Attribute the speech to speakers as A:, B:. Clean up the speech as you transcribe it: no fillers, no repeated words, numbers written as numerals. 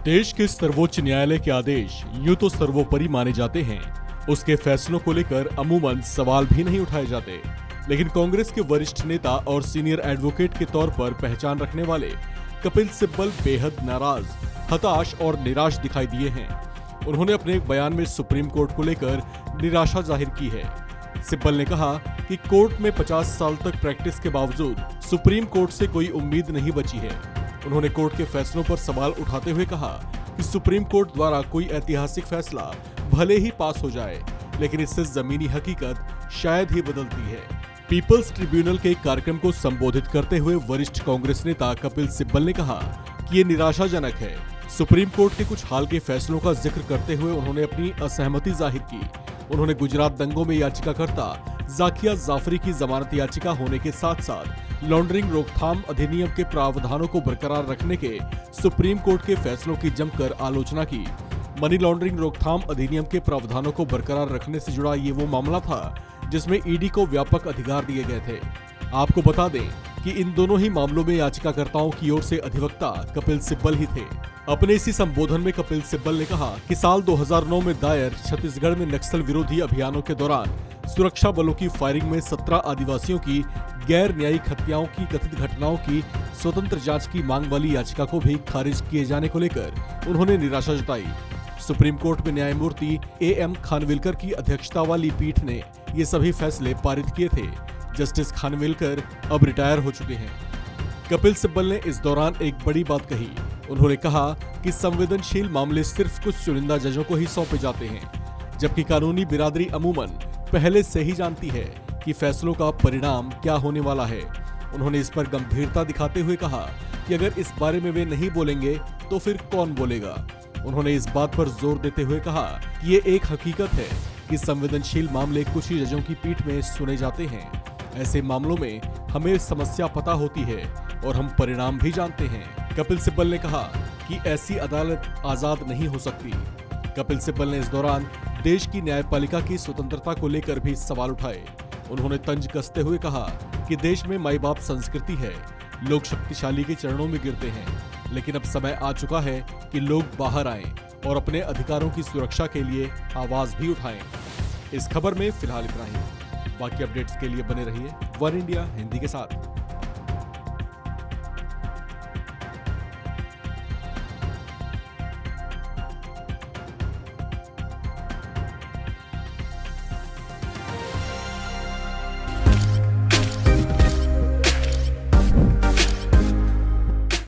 A: देश के सर्वोच्च न्यायालय के आदेश यूं तो सर्वोपरि माने जाते हैं, उसके फैसलों को लेकर अमूमन सवाल भी नहीं उठाए जाते। लेकिन कांग्रेस के वरिष्ठ नेता और सीनियर एडवोकेट के तौर पर पहचान रखने वाले कपिल सिब्बल बेहद नाराज, हताश और निराश दिखाई दिए हैं। उन्होंने अपने एक बयान में सुप्रीम कोर्ट को लेकर निराशा जाहिर की है। सिब्बल ने कहा कि कोर्ट में 50 साल तक प्रैक्टिस के बावजूद सुप्रीम कोर्ट से कोई उम्मीद नहीं बची है। उन्होंने कोर्ट के फैसलों पर सवाल उठाते हुए कहा कि सुप्रीम कोर्ट द्वारा कोई ऐतिहासिक फैसला भले ही पास हो जाए, लेकिन इससे जमीनी हकीकत शायद ही बदलती है। पीपल्स ट्रिब्यूनल के एक कार्यक्रम को संबोधित करते हुए वरिष्ठ कांग्रेस नेता कपिल सिब्बल ने कहा कि ये निराशाजनक है। सुप्रीम कोर्ट के कुछ हाल के फैसलों का जिक्र करते हुए उन्होंने अपनी असहमति जाहिर की। उन्होंने गुजरात दंगों में याचिकाकर्ता जाकिया जाफरी की जमानत याचिका होने के साथ साथ लॉन्ड्रिंग रोकथाम अधिनियम के प्रावधानों को बरकरार रखने के सुप्रीम कोर्ट के फैसलों की जमकर आलोचना की। मनी लॉन्ड्रिंग रोकथाम अधिनियम के प्रावधानों को बरकरार रखने से जुड़ा ये वो मामला था जिसमें ईडी को व्यापक अधिकार दिए गए थे। आपको बता दें कि इन दोनों ही मामलों में याचिकाकर्ताओं की ओर से अधिवक्ता कपिल सिब्बल ही थे। अपने इसी संबोधन में कपिल सिब्बल ने कहा कि साल 2009 में दायर छत्तीसगढ़ में नक्सल विरोधी अभियानों के दौरान सुरक्षा बलों की फायरिंग में 17 आदिवासियों की गैर न्यायिक हत्याओं की कथित घटनाओं की स्वतंत्र जांच की मांग वाली याचिका को भी खारिज किए जाने को लेकर उन्होंने निराशा जताई। सुप्रीम कोर्ट में न्यायमूर्ति AM खानविलकर की अध्यक्षता वाली पीठ ने ये सभी फैसले पारित किए थे। जस्टिस खानविलकर अब रिटायर हो चुके हैं। कपिल सिब्बल ने इस दौरान एक बड़ी बात कही। उन्होंने कहा कि संवेदनशील मामले सिर्फ कुछ चुनिंदा जजों को ही सौंपे जाते हैं, जबकि कानूनी बिरादरी अमूमन पहले से ही जानती है कि फैसलों का परिणाम क्या होने वाला है। उन्होंने इस पर गंभीरता दिखाते हुए कहा कि अगर इस बारे में वे नहीं बोलेंगे तो फिर कौन बोलेगा। उन्होंने इस बात पर जोर देते हुए कहा कि ये एक हकीकत है कि संवेदनशील मामले कुछ ही जजों की पीठ में सुने जाते हैं। ऐसे मामलों में हमें समस्या पता होती है और हम परिणाम भी जानते हैं। कपिल सिब्बल ने कहा कि ऐसी अदालत आजाद नहीं हो सकती। कपिल सिब्बल ने इस दौरान देश की न्यायपालिका की स्वतंत्रता को लेकर भी सवाल उठाए। उन्होंने तंज कसते हुए कहा कि देश में माई बाप संस्कृति है, लोग शक्तिशाली के चरणों में गिरते हैं, लेकिन अब समय आ चुका है कि लोग बाहर आएं और अपने अधिकारों की सुरक्षा के लिए आवाज भी उठाएं। इस खबर में फिलहाल इतना ही। बाकी अपडेट्स के लिए बने रहिए वन इंडिया हिंदी के साथ।